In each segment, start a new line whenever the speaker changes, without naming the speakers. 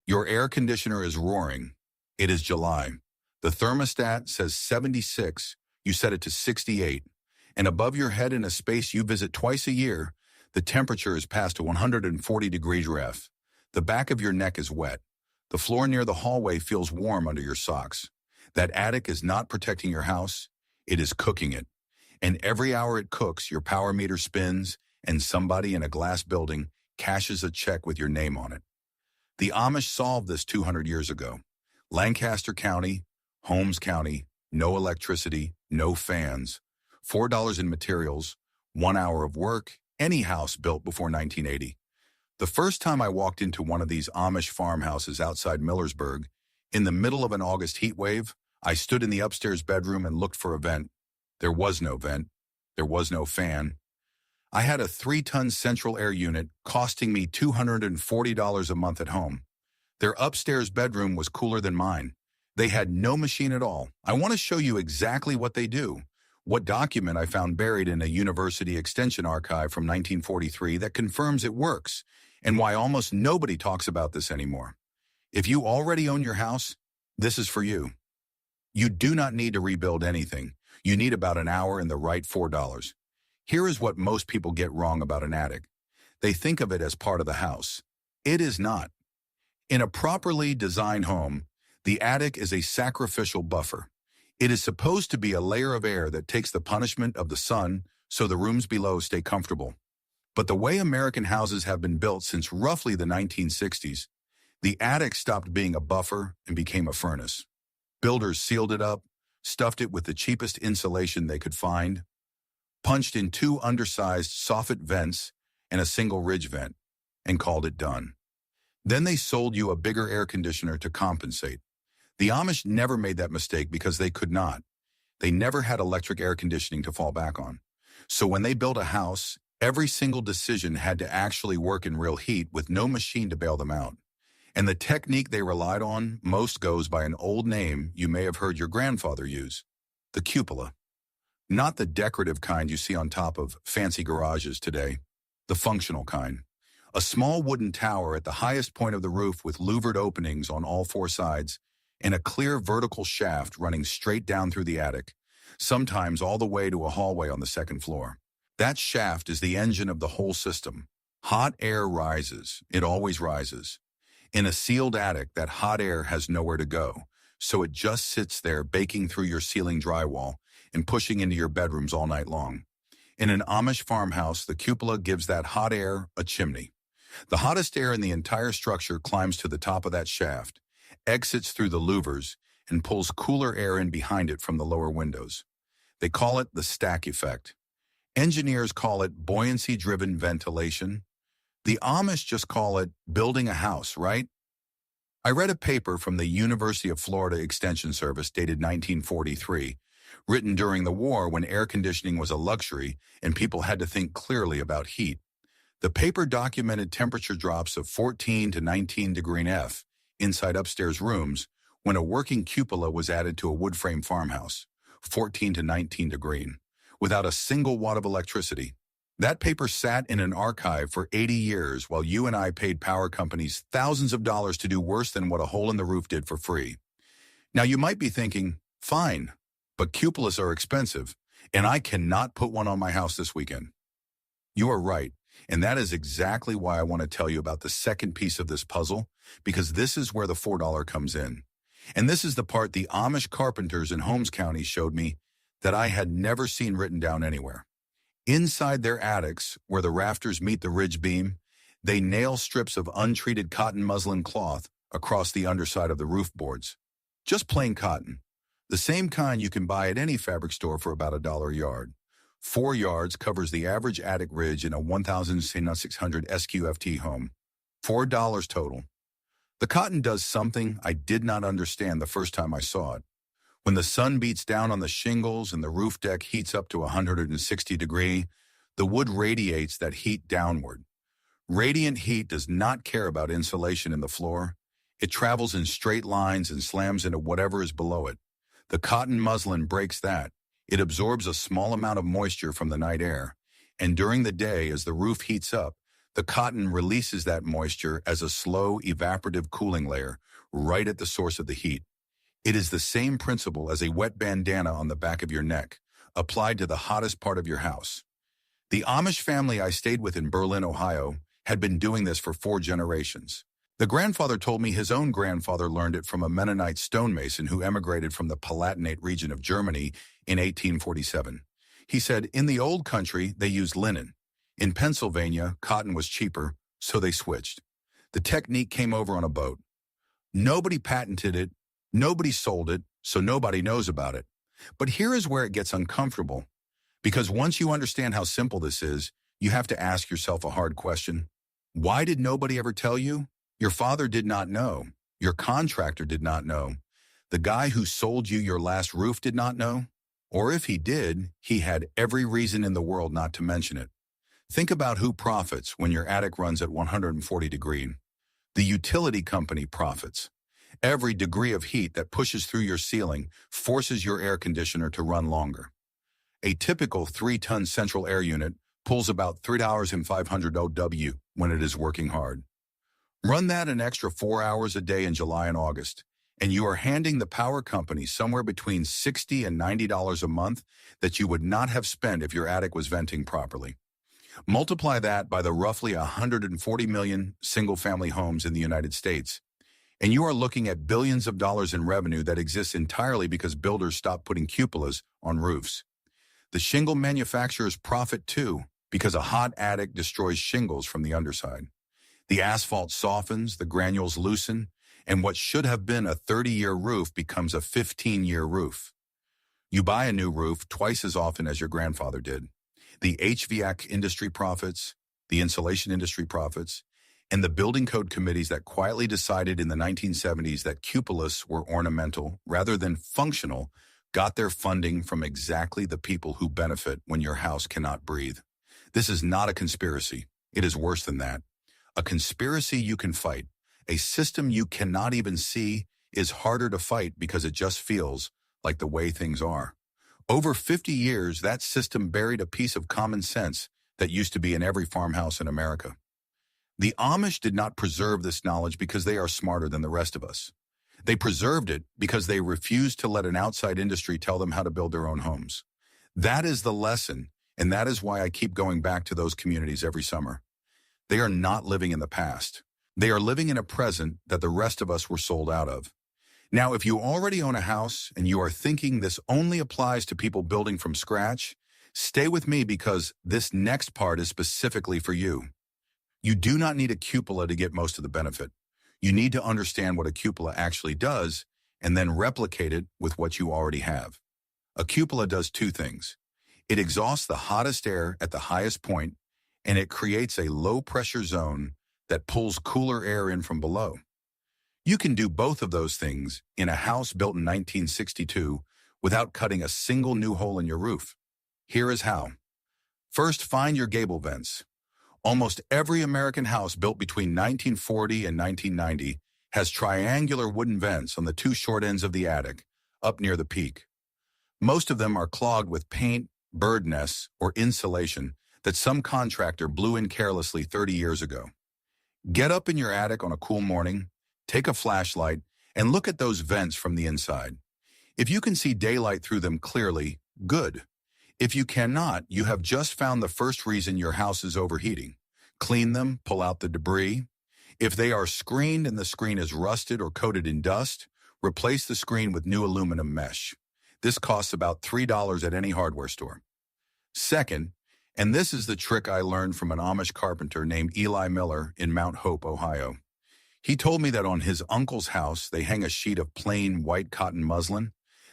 Your air conditioner is roaring. It is July. The thermostat says 76. You set it to 68. And above your head in a space you visit twice a year, the temperature is past a 140 degrees ref. The back of your neck is wet. The floor near the hallway feels warm under your socks. That attic is not protecting your house. It is cooking it. And every hour it cooks, your power meter spins, and somebody in a glass building cashes a check with your name on it. The Amish solved this 200 years ago. Lancaster County, Holmes County, no electricity, no fans, $4 in materials, 1 hour of work, any house built before 1980. The first time I walked into one of these Amish farmhouses outside Millersburg, in the middle of an August heat wave, I stood in the upstairs bedroom and looked for a vent. There was no vent. There was no fan. I had a 3-ton central air unit costing me $240 a month at home. Their upstairs bedroom was cooler than mine. They had no machine at all. I want to show you exactly what they do, what document I found buried in a university extension archive from 1943 that confirms it works, and why almost nobody talks about this anymore. If you already own your house, this is for you. You do not need to rebuild anything. You need about an hour and the right $4. Here is what most people get wrong about an attic. They think of it as part of the house. It is not. In a properly designed home, the attic is a sacrificial buffer. It is supposed to be a layer of air that takes the punishment of the sun so the rooms below stay comfortable. But the way American houses have been built since roughly the 1960s, the attic stopped being a buffer and became a furnace. Builders sealed it up, stuffed it with the cheapest insulation they could find, punched in 2 undersized soffit vents and a single ridge vent, and called it done. Then they sold you a bigger air conditioner to compensate. The Amish never made that mistake because they could not. They never had electric air conditioning to fall back on. So when they built a house, every single decision had to actually work in real heat with no machine to bail them out. And the technique they relied on most goes by an old name you may have heard your grandfather use, the cupola. Not the decorative kind you see on top of fancy garages today, the functional kind. A small wooden tower at the highest point of the roof with louvered openings on all 4 sides and a clear vertical shaft running straight down through the attic, sometimes all the way to a hallway on the 2nd floor. That shaft is the engine of the whole system. Hot air rises. It always rises. In a sealed attic, that hot air has nowhere to go, so it just sits there baking through your ceiling drywall and pushing into your bedrooms all night long. In an Amish farmhouse, the cupola gives that hot air a chimney. The hottest air in the entire structure climbs to the top of that shaft, exits through the louvers, and pulls cooler air in behind it from the lower windows. They call it the stack effect. Engineers call it buoyancy-driven ventilation. The Amish just call it building a house, right? I read a paper from the University of Florida Extension Service dated 1943, written during the war when air conditioning was a luxury and people had to think clearly about heat. The paper documented temperature drops of 14 to 19 degree F inside upstairs rooms when a working cupola was added to a wood frame farmhouse, 14 to 19 degree, without a single watt of electricity. That paper sat in an archive for 80 years while you and I paid power companies thousands of dollars to do worse than what a hole in the roof did for free. Now you might be thinking, fine, but cupolas are expensive, and I cannot put one on my house this weekend. You are right, and that is exactly why I want to tell you about the second piece of this puzzle, because this is where the $4 comes in. And this is the part the Amish carpenters in Holmes County showed me that I had never seen written down anywhere. Inside their attics, where the rafters meet the ridge beam, they nail strips of untreated cotton muslin cloth across the underside of the roof boards. Just plain cotton. The same kind you can buy at any fabric store for about $1 a yard. 4 yards covers the average attic ridge in a 1,600 SQFT home. $4 total. The cotton does something I did not understand the first time I saw it. When the sun beats down on the shingles and the roof deck heats up to 160 degrees, the wood radiates that heat downward. Radiant heat does not care about insulation in the floor. It travels in straight lines and slams into whatever is below it. The cotton muslin breaks that. It absorbs a small amount of moisture from the night air, and during the day, as the roof heats up, The cotton releases that moisture as a slow evaporative cooling layer right at the source of the heat. It is the same principle as a wet bandana on the back of your neck, applied to the hottest part of your house. The Amish family I stayed with in Berlin, Ohio, had been doing this for 4 generations. The grandfather told me his own grandfather learned it from a Mennonite stonemason who emigrated from the Palatinate region of Germany in 1847. He said, in the old country, they used linen. In Pennsylvania, cotton was cheaper, so they switched. The technique came over on a boat. Nobody patented it, nobody sold it, so nobody knows about it. But here is where it gets uncomfortable. Because once you understand how simple this is, you have to ask yourself a hard question. Why did nobody ever tell you? Your father did not know. Your contractor did not know. The guy who sold you your last roof did not know. Or if he did, he had every reason in the world not to mention it. Think about who profits when your attic runs at 140 degrees. The utility company profits. Every degree of heat that pushes through your ceiling forces your air conditioner to run longer. A typical 3-ton central air unit pulls about $3,500 OW when it is working hard. Run that an extra 4 hours a day in July and August, and you are handing the power company somewhere between $60 and $90 a month that you would not have spent if your attic was venting properly. Multiply that by the roughly 140 million single-family homes in the United States, and you are looking at billions of dollars in revenue that exists entirely because builders stopped putting cupolas on roofs. The shingle manufacturers profit too, because a hot attic destroys shingles from the underside. The asphalt softens, the granules loosen, and what should have been a 30-year roof becomes a 15-year roof. You buy a new roof twice as often as your grandfather did. The HVAC industry profits, the insulation industry profits, and the building code committees that quietly decided in the 1970s that cupolas were ornamental rather than functional got their funding from exactly the people who benefit when your house cannot breathe. This is not a conspiracy. It is worse than that. A conspiracy you can fight. A system you cannot even see is harder to fight because it just feels like the way things are. Over 50 years, that system buried a piece of common sense that used to be in every farmhouse in America. The Amish did not preserve this knowledge because they are smarter than the rest of us. They preserved it because they refused to let an outside industry tell them how to build their own homes. That is the lesson, and that is why I keep going back to those communities every summer. They are not living in the past. They are living in a present that the rest of us were sold out of. Now, if you already own a house and you are thinking this only applies to people building from scratch, stay with me because this next part is specifically for you. You do not need a cupola to get most of the benefit. You need to understand what a cupola actually does and then replicate it with what you already have. A cupola does 2 things. It exhausts the hottest air at the highest point, and it creates a low-pressure zone that pulls cooler air in from below. You can do both of those things in a house built in 1962 without cutting a single new hole in your roof. Here is how. First, find your gable vents. Almost every American house built between 1940 and 1990 has triangular wooden vents on the 2 short ends of the attic, up near the peak. Most of them are clogged with paint, bird nests, or insulation that some contractor blew in carelessly 30 years ago. Get up in your attic on a cool morning, take a flashlight, and look at those vents from the inside. If you can see daylight through them clearly, good. If you cannot, you have just found the first reason your house is overheating. Clean them, pull out the debris. If they are screened and the screen is rusted or coated in dust, replace the screen with new aluminum mesh. This costs about $3 at any hardware store. Second, and this is the trick I learned from an Amish carpenter named Eli Miller in Mount Hope, Ohio. He told me that on his uncle's house, they hang a sheet of plain white cotton muslin,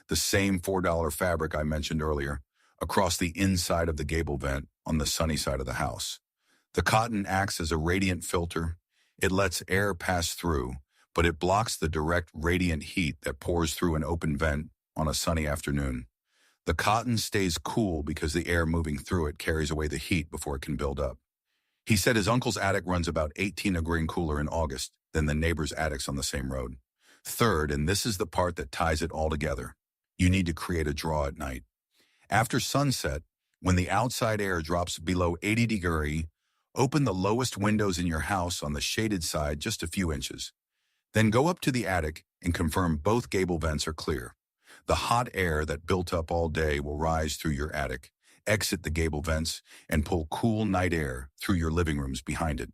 the same $4 fabric I mentioned earlier, across the inside of the gable vent on the sunny side of the house. The cotton acts as a radiant filter. It lets air pass through, but it blocks the direct radiant heat that pours through an open vent on a sunny afternoon. The cotton stays cool because the air moving through it carries away the heat before it can build up. He said his uncle's attic runs about 18 degrees cooler in August than the neighbor's attics on the same road. Third, and this is the part that ties it all together, you need to create a draw at night. After sunset, when the outside air drops below 80 degrees, Open the lowest windows in your house on the shaded side just a few inches. Then go up to the attic and confirm both gable vents are clear. The hot air that built up all day will rise through your attic, exit the gable vents, and pull cool night air through your living rooms behind it.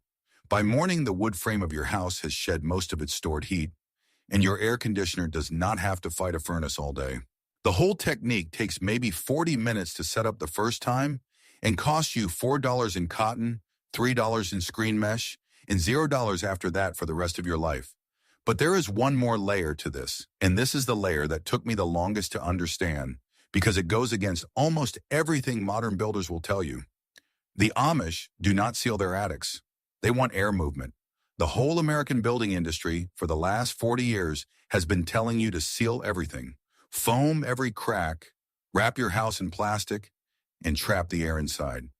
By morning, the wood frame of your house has shed most of its stored heat, and your air conditioner does not have to fight a furnace all day. The whole technique takes maybe 40 minutes to set up the first time and costs you $4 in cotton, $3 in screen mesh, and $0 after that for the rest of your life. But there is one more layer to this, and this is the layer that took me the longest to understand because it goes against almost everything modern builders will tell you. The Amish do not seal their attics. They want air movement. The whole American building industry for the last 40 years has been telling you to seal everything, foam every crack, wrap your house in plastic, and trap the air inside.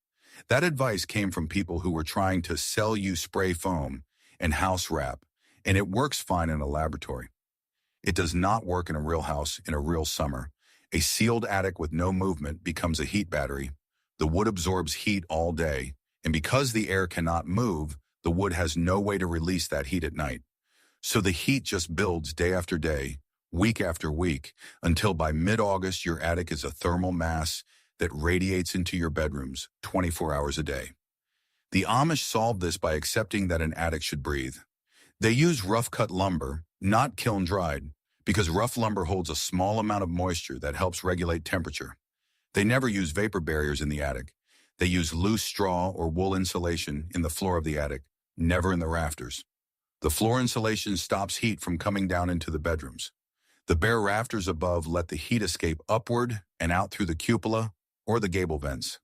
That advice came from people who were trying to sell you spray foam and house wrap, and it works fine in a laboratory. It does not work in a real house in a real summer. A sealed attic with no movement becomes a heat battery. The wood absorbs heat all day, and because the air cannot move, the wood has no way to release that heat at night. So the heat just builds day after day, week after week, until by mid-August your attic is a thermal mass that radiates into your bedrooms 24 hours a day. The Amish solved this by accepting that an attic should breathe. They use rough-cut lumber, not kiln-dried, because rough lumber holds a small amount of moisture that helps regulate temperature. They never use vapor barriers in the attic. They use loose straw or wool insulation in the floor of the attic, never in the rafters. The floor insulation stops heat from coming down into the bedrooms. The bare rafters above let the heat escape upward and out through the cupola or the gable vents.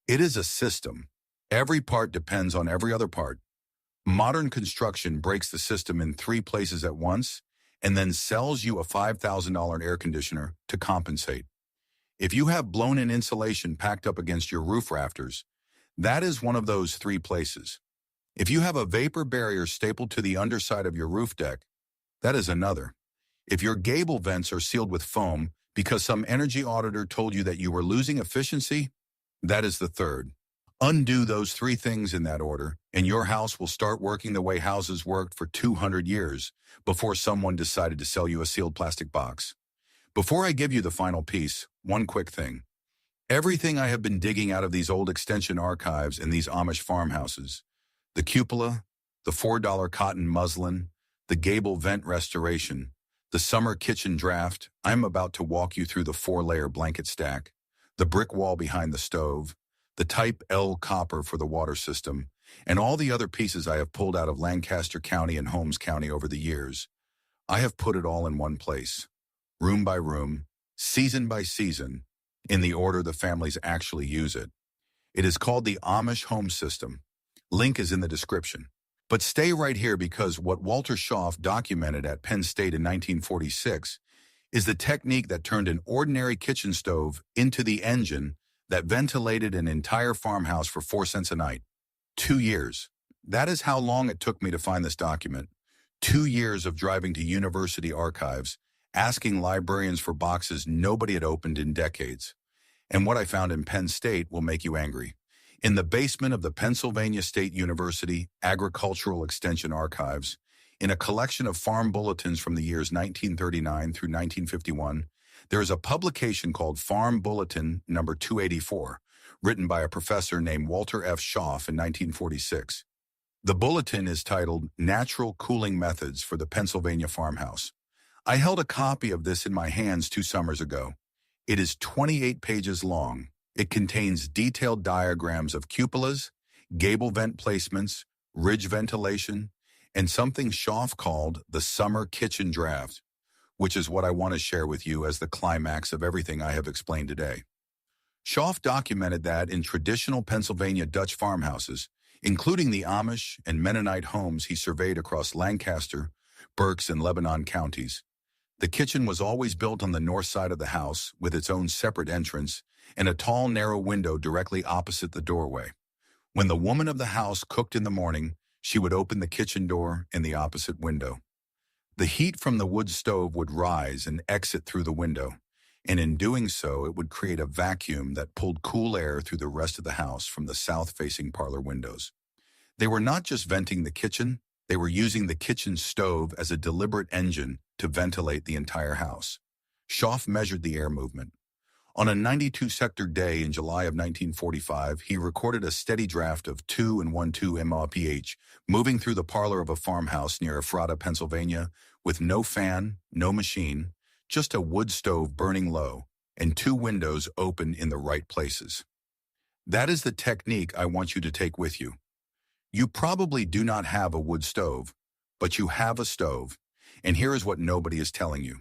It is a system. Every part depends on every other part. Modern construction breaks the system in 3 places at once and then sells you a $5,000 air conditioner to compensate. If you have blown-in insulation packed up against your roof rafters, that is one of those 3 places. If you have a vapor barrier stapled to the underside of your roof deck, that is another. If your gable vents are sealed with foam because some energy auditor told you that you were losing efficiency, that is the third. Undo those 3 things in that order, and your house will start working the way houses worked for 200 years before someone decided to sell you a sealed plastic box. Before I give you the final piece, one quick thing. Everything I have been digging out of these old extension archives in these Amish farmhouses, the cupola, the $4 cotton muslin, the gable vent restoration, the summer kitchen draft, I'm about to walk you through the 4-layer blanket stack, the brick wall behind the stove, the Type L copper for the water system, and all the other pieces I have pulled out of Lancaster County and Holmes County over the years. I have put it all in one place, room by room, season by season, in the order the families actually use it. It is called the Amish home system. Link is in the description. But stay right here because what Walter Schaff documented at Penn State in 1946 is the technique that turned an ordinary kitchen stove into the engine that ventilated an entire farmhouse for 4 cents a night. 2 years. That is how long it took me to find this document. 2 years of driving to university archives, asking librarians for boxes nobody had opened in decades. And what I found in Penn State will make you angry. In the basement of the Pennsylvania State University Agricultural Extension Archives, in a collection of farm bulletins from the years 1939 through 1951, there is a publication called Farm Bulletin number 284, written by a professor named Walter F. Schaff in 1946. The bulletin is titled Natural Cooling Methods for the Pennsylvania Farmhouse. I held a copy of this in my hands 2 summers ago. It is 28 pages long. It contains detailed diagrams of cupolas, gable vent placements, ridge ventilation, and something Schaff called the summer kitchen draft, which is what I want to share with you as the climax of everything I have explained today. Schaff documented that in traditional Pennsylvania Dutch farmhouses, including the Amish and Mennonite homes he surveyed across Lancaster, Berks, and Lebanon counties, the kitchen was always built on the north side of the house with its own separate entrance and a tall, narrow window directly opposite the doorway. When the woman of the house cooked in the morning, she would open the kitchen door in the opposite window. The heat from the wood stove would rise and exit through the window, and in doing so, it would create a vacuum that pulled cool air through the rest of the house from the south-facing parlor windows. They were not just venting the kitchen, they were using the kitchen stove as a deliberate engine to ventilate the entire house. Schaff measured the air movement. On a 92-sector day in July of 1945, he recorded a steady draft of 2 mph moving through the parlor of a farmhouse near Ephrata, Pennsylvania, with no fan, no machine, just a wood stove burning low, and 2 windows open in the right places. That is the technique I want you to take with you. You probably do not have a wood stove, but you have a stove, and here is what nobody is telling you.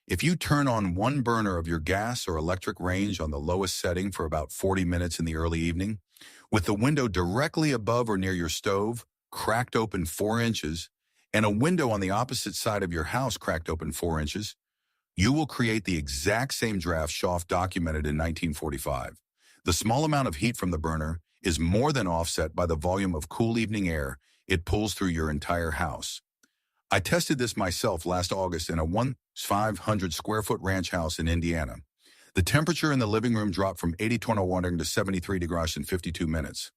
If you turn on one burner of your gas or electric range on the lowest setting for about 40 minutes in the early evening, with the window directly above or near your stove, cracked open 4 inches, and a window on the opposite side of your house cracked open 4 inches, you will create the exact same draft Schaff documented in 1945. The small amount of heat from the burner is more than offset by the volume of cool evening air it pulls through your entire house. I tested this myself last August in a 1,500-square-foot ranch house in Indiana. The temperature in the living room dropped from 82 to 73 degrees in 52 minutes.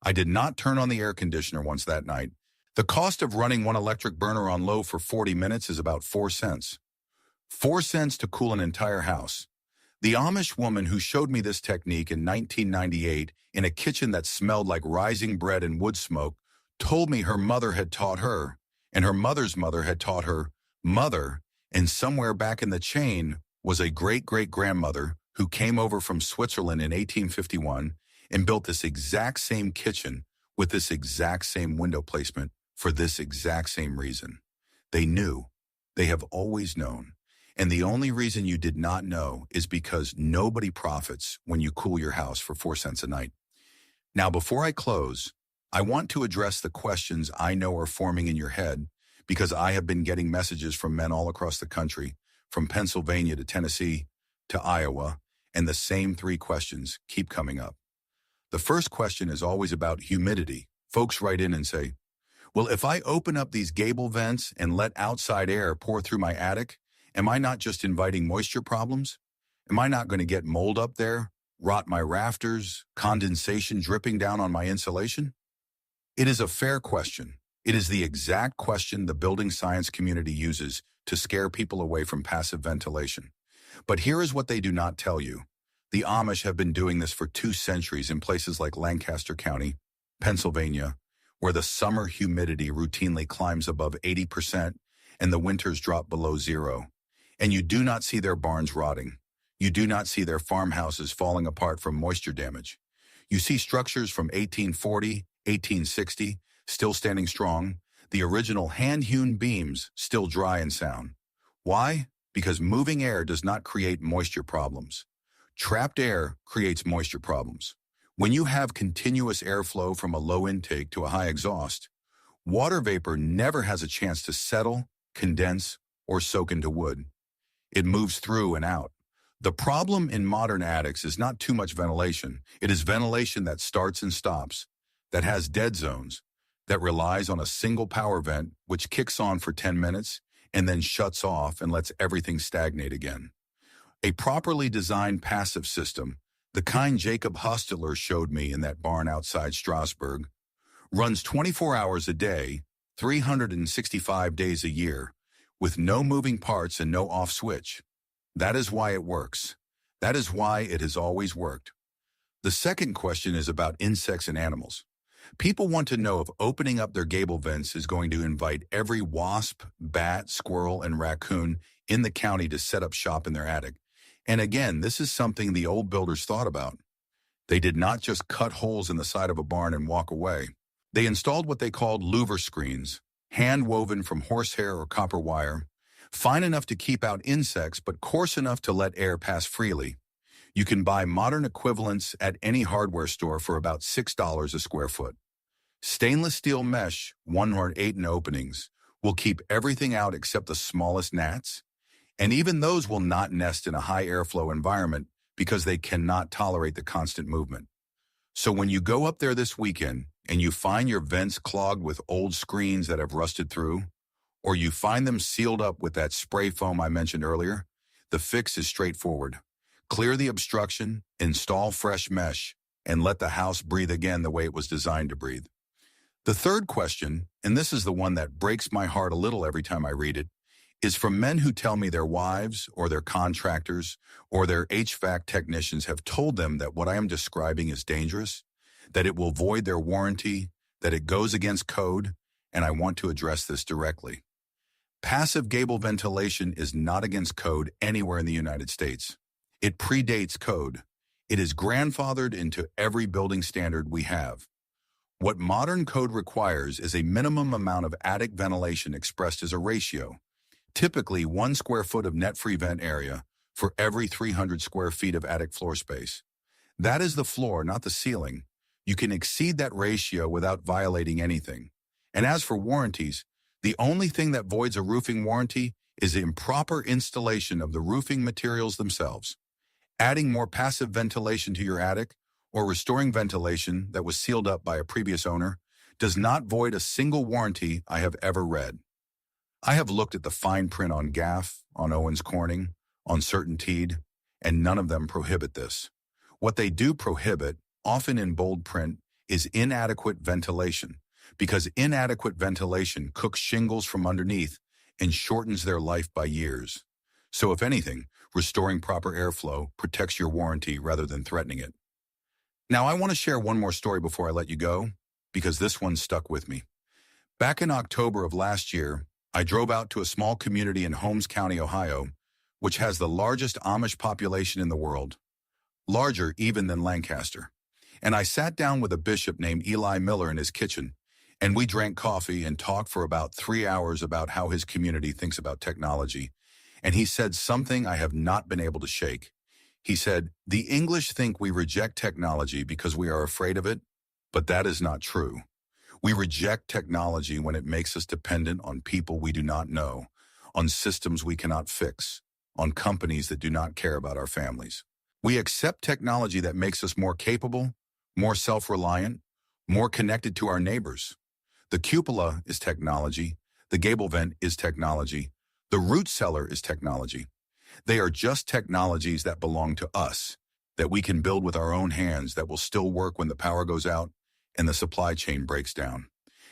I did not turn on the air conditioner once that night. The cost of running one electric burner on low for 40 minutes is about 4 cents. 4 cents to cool an entire house. The Amish woman who showed me this technique in 1998 in a kitchen that smelled like rising bread and wood smoke told me her mother had taught her, and her mother's mother had taught her mother, and somewhere back in the chain was a great-great-grandmother who came over from Switzerland in 1851 and built this exact same kitchen with this exact same window placement for this exact same reason. They knew. They have always known. And the only reason you did not know is because nobody profits when you cool your house for 4 cents a night. Now, before I close, I want to address the questions I know are forming in your head because I have been getting messages from men all across the country, from Pennsylvania to Tennessee to Iowa, and the same 3 questions keep coming up. The first question is always about humidity. Folks write in and say, well, if I open up these gable vents and let outside air pour through my attic, am I not just inviting moisture problems? Am I not going to get mold up there, rot my rafters, condensation dripping down on my insulation? It is a fair question. It is the exact question the building science community uses to scare people away from passive ventilation. But here is what they do not tell you. The Amish have been doing this for 2 centuries in places like Lancaster County, Pennsylvania, where the summer humidity routinely climbs above 80% and the winters drop below 0. And you do not see their barns rotting. You do not see their farmhouses falling apart from moisture damage. You see structures from 1840, 1860, still standing strong, the original hand-hewn beams still dry and sound. Why? Because moving air does not create moisture problems. Trapped air creates moisture problems. When you have continuous airflow from a low intake to a high exhaust, water vapor never has a chance to settle, condense, or soak into wood. It moves through and out. The problem in modern attics is not too much ventilation. It is ventilation that starts and stops, that has dead zones, that relies on a single power vent which kicks on for 10 minutes and then shuts off and lets everything stagnate again. A properly designed passive system, the kind Jacob Hostler showed me in that barn outside Strasbourg, runs 24 hours a day, 365 days a year, with no moving parts and no off switch. That is why it works. That is why it has always worked. The second question is about insects and animals. People want to know if opening up their gable vents is going to invite every wasp, bat, squirrel, and raccoon in the county to set up shop in their attic. And again, this is something the old builders thought about. They did not just cut holes in the side of a barn and walk away. They installed what they called louver screens, hand-woven from horsehair or copper wire, fine enough to keep out insects but coarse enough to let air pass freely. You can buy modern equivalents at any hardware store for about $6 a square foot. Stainless steel mesh, 1 or 8 in openings, will keep everything out except the smallest gnats, and even those will not nest in a high airflow environment because they cannot tolerate the constant movement. So when you go up there this weekend and you find your vents clogged with old screens that have rusted through, or you find them sealed up with that spray foam I mentioned earlier, the fix is straightforward. Clear the obstruction, install fresh mesh, and let the house breathe again the way it was designed to breathe. The third question, and this is the one that breaks my heart a little every time I read it, is from men who tell me their wives or their contractors or their HVAC technicians have told them that what I am describing is dangerous, that it will void their warranty, that it goes against code, and I want to address this directly. Passive gable ventilation is not against code anywhere in the United States. It predates code. It is grandfathered into every building standard we have. What modern code requires is a minimum amount of attic ventilation expressed as a ratio, typically 1 square foot of net free vent area for every 300 square feet of attic floor space. That is the floor, not the ceiling. You can exceed that ratio without violating anything. And as for warranties, the only thing that voids a roofing warranty is the improper installation of the roofing materials themselves. Adding more passive ventilation to your attic or restoring ventilation that was sealed up by a previous owner does not void a single warranty I have ever read. I have looked at the fine print on Gaff, on Owens Corning, on Certainteed, and none of them prohibit this. What they do prohibit, often in bold print, is inadequate ventilation, because inadequate ventilation cooks shingles from underneath and shortens their life by years. So if anything, restoring proper airflow protects your warranty rather than threatening it. Now I want to share one more story before I let you go, because this one stuck with me. Back in October of last year, I drove out to a small community in Holmes County, Ohio, which has the largest Amish population in the world, larger even than Lancaster. And I sat down with a bishop named Eli Miller in his kitchen, and we drank coffee and talked for about 3 hours about how his community thinks about technology. And he said something I have not been able to shake. He said, "The English think we reject technology because we are afraid of it, but that is not true. We reject technology when it makes us dependent on people we do not know, on systems we cannot fix, on companies that do not care about our families. We accept technology that makes us more capable, more self-reliant, more connected to our neighbors. The cupola is technology. The gable vent is technology. The root cellar is technology. They are just technologies that belong to us, that we can build with our own hands, that will still work when the power goes out and the supply chain breaks down."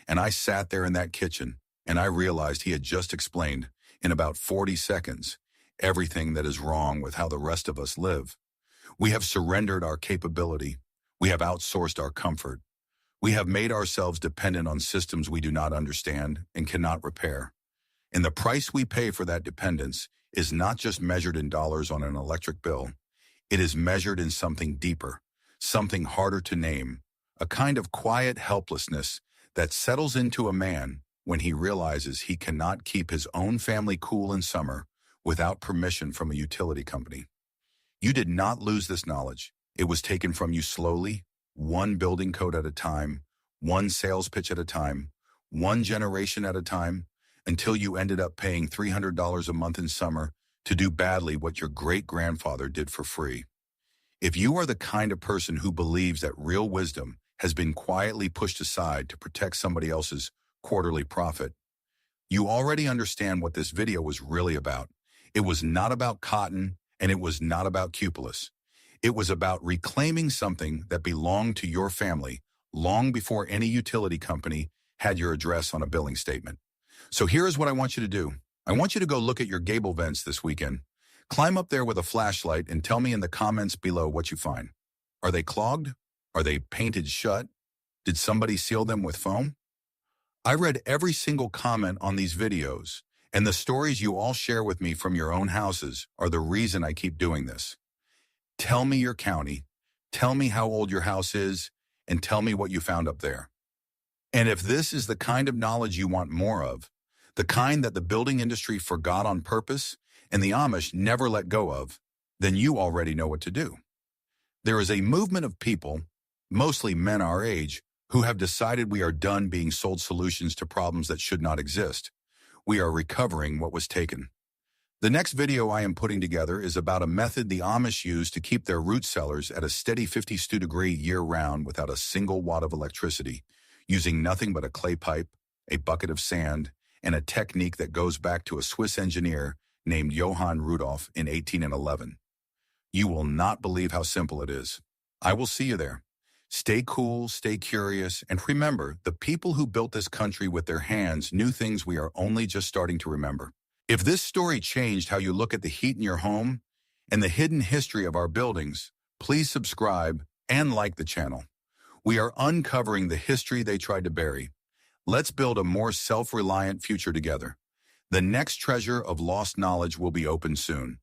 And I sat there in that kitchen, and I realized he had just explained, in about 40 seconds, everything that is wrong with how the rest of us live. We have surrendered our capability. We have outsourced our comfort. We have made ourselves dependent on systems we do not understand and cannot repair. And the price we pay for that dependence is not just measured in dollars on an electric bill. It is measured in something deeper, something harder to name, a kind of quiet helplessness that settles into a man when he realizes he cannot keep his own family cool in summer without permission from a utility company. You did not lose this knowledge. It was taken from you slowly, one building code at a time, one sales pitch at a time, one generation at a time, until you ended up paying $300 a month in summer to do badly what your great-grandfather did for free. If you are the kind of person who believes that real wisdom has been quietly pushed aside to protect somebody else's quarterly profit, you already understand what this video was really about. It was not about cotton, and it was not about cupolas. It was about reclaiming something that belonged to your family long before any utility company had your address on a billing statement. So here is what I want you to do. I want you to go look at your gable vents this weekend. Climb up there with a flashlight and tell me in the comments below what you find. Are they clogged? Are they painted shut? Did somebody seal them with foam? I read every single comment on these videos, and the stories you all share with me from your own houses are the reason I keep doing this. Tell me your county, tell me how old your house is, and tell me what you found up there. And if this is the kind of knowledge you want more of, the kind that the building industry forgot on purpose and the Amish never let go of, then you already know what to do. There is a movement of people, mostly men our age, who have decided we are done being sold solutions to problems that should not exist. We are recovering what was taken. The next video I am putting together is about a method the Amish use to keep their root cellars at a steady 52 degree year-round without a single watt of electricity, using nothing but a clay pipe, a bucket of sand, and a technique that goes back to a Swiss engineer named Johann Rudolph in 1811. You will not believe how simple it is. I will see you there. Stay cool, stay curious, and remember, the people who built this country with their hands knew things we are only just starting to remember. If this story changed how you look at the heat in your home and the hidden history of our buildings, please subscribe and like the channel. We are uncovering the history they tried to bury. Let's build a more self-reliant future together. The next treasure of lost knowledge will be open soon.